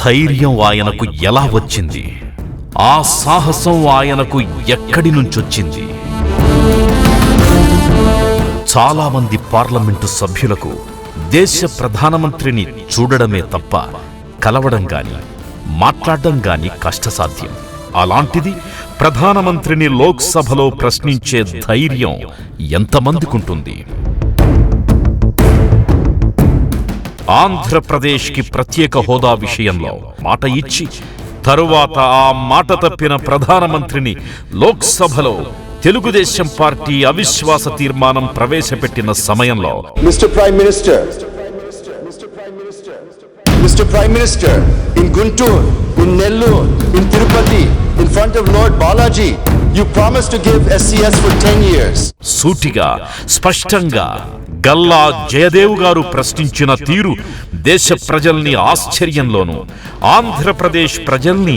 ధైర్యం ఆయనకు ఎలా వచ్చింది? ఆ సాహసం ఆయనకు ఎక్కడి నుంచొచ్చింది? చాలా మంది పార్లమెంటు సభ్యులకు దేశ ప్రధానమంత్రిని చూడడమే తప్ప కలవడం గాని మాట్లాడడం గాని కష్టసాధ్యం. అలాంటిది ప్రధానమంత్రిని లోక్సభలో ప్రశ్నించే ధైర్యం ఎంతమందికుంటుంది? ఆంధ్రప్రదేశ్కి ప్రత్యేక హోదా విషయంలో మాట ఇచ్చి తరువాత ఆ మాట తప్పిన ప్రధానమంత్రిని లోక్సభలో తెలుగుదేశం పార్టీ అవిశ్వాస తీర్మానం ప్రవేశపెట్టిన సమయంలో Mr. Prime Minister, in Guntur, in Nellore, in Tirupati, in front of Lord Balaji, you promised to give SCS for 10 years. సూటిగా స్పష్టంగా గల్లా జయదేవ్ గారు ప్రశ్నించిన తీరు దేశ ప్రజల్ని ఆశ్చర్యంలోనూ ఆంధ్రప్రదేశ్ ప్రజల్ని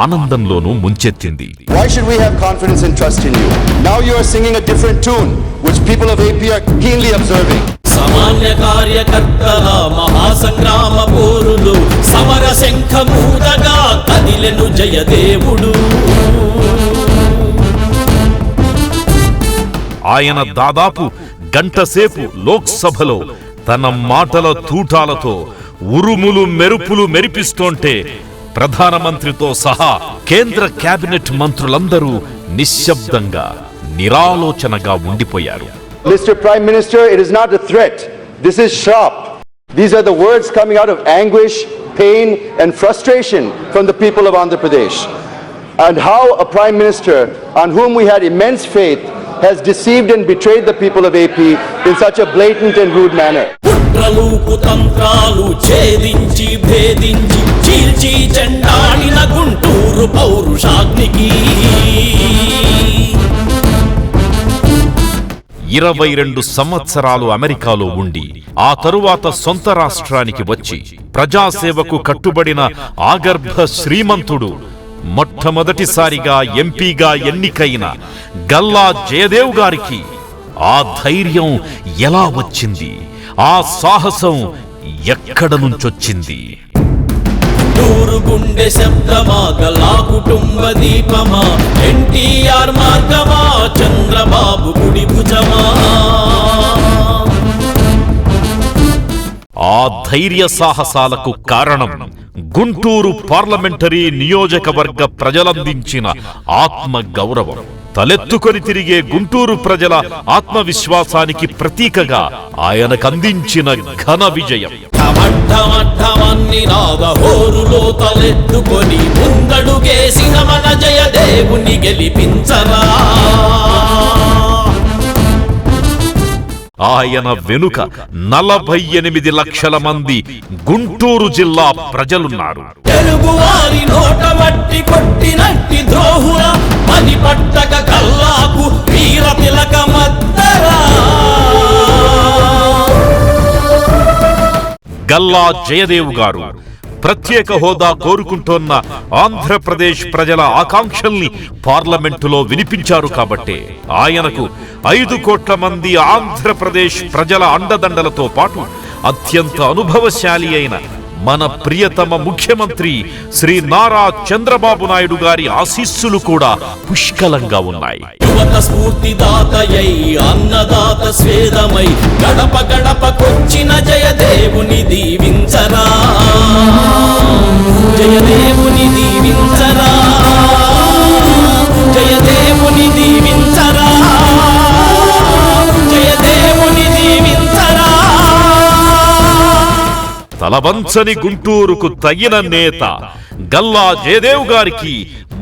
ఆనందంలోనూ ముంచెత్తింది. Why should we have confidence and trust in you? Now you are singing a different tune, which people of AP are keenly observing. సామాన్య కార్యకర్తల మహాసంగ్రామ పోరులు సమర శంఖమూదగా కదిలెను జయదేవుడు. ఆయన దాదాపు గంటసేపు లోక్సభలో తన మాటల తూటాలతో ఉరుములు మెరుపులు మెరిపిస్తోంటే ప్రధానమంత్రితో సహా కేంద్ర కేబినెట్ మంత్రులందరూ నిశ్శబ్దంగా నిరాలోచనగా ఉండిపోయారు. Mr. Prime Minister, it is not a threat. This is sharp. These are the words coming out of anguish, pain, and frustration from the people of Andhra Pradesh. And how a Prime Minister on whom we had immense faith has deceived and betrayed the people of AP in such a blatant and rude manner. కుట్రలు కుతంత్రాలు ఛేదించి భేదించి చీల్చి చెండాడిన గుంటూరు పౌరుషాగ్నికి 22 సంవత్సరాలు అమెరికాలో ఉండి ఆ తరువాత సొంత రాష్ట్రానికి వచ్చి ప్రజాసేవకు కట్టుబడిన ఆగర్భ శ్రీమంతుడు మొట్టమొదటిసారిగా ఎంపీగా ఎన్నికైన గల్లా జయదేవ్ గారికి ఆ ధైర్యం ఎలా వచ్చింది? ఆ సాహసం ఎక్కడ నుంచొచ్చింది? గుంటూరు గుండె శబ్దమా, గల్లా కుటుంబ దీపమా, ఎన్టీఆర్ మార్గమా, చంద్రబాబు కుడి భుజమా? ఆ ధైర్య సాహసాలకు కారణం గుంటూరు పార్లమెంటరీ నియోజకవర్గ ప్రజలందించిన ఆత్మ గౌరవం. తలెత్తుకొని తిరిగే గుంటూరు ప్రజల ఆత్మవిశ్వాసానికి ప్రతీకగా ఆయనకందించిన ఘన విజయం. హోరులో తలెత్తుకొని ముందడుగేసిన మన జయదేవుని గెలిపించరా. ఆయన వెనుక 48 లక్షల మంది గుంటూరు జిల్లా ప్రజలున్నారు. తెలుగువారి నోట మట్టి కొట్టినట్టి ద్రోహుల పని పట్టక కల్లాకు వీర తిలకమద్దరా. గల్లా జయదేవ్ గారు ప్రత్యేక హోదా కోరుకుంటోన్న ఆంధ్రప్రదేశ్ ప్రజల ఆకాంక్షల్ని పార్లమెంటులో వినిపించారు కాబట్టే ఆయనకు 5 కోట్ల మంది ఆంధ్రప్రదేశ్ ప్రజల అండదండలతో పాటు అత్యంత అనుభవశాలి అయిన మన ప్రియతమ ముఖ్యమంత్రి శ్రీ నారా చంద్రబాబు నాయుడు గారి ఆశీస్సులు కూడా పుష్కలంగా ఉన్నాయి. యువత స్ఫూర్తిదాతయై అన్నదాత స్వేదమై గడప గడపకొచ్చిన జయదేవుని దీవించరా. జయదేవుని దీవించరా. జయదేవుని దీవించరా. జయదేవుని దీవించరా. తలవంచని గుంటూరుకు తగిన నేత గల్లా జయదేవ్ గారికి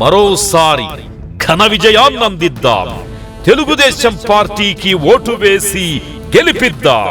మరోసారి ఘన విజయాన్నందిద్దాం. తెలుగుదేశం పార్టీకి ఓటు వేసి గెలిపిద్దాం.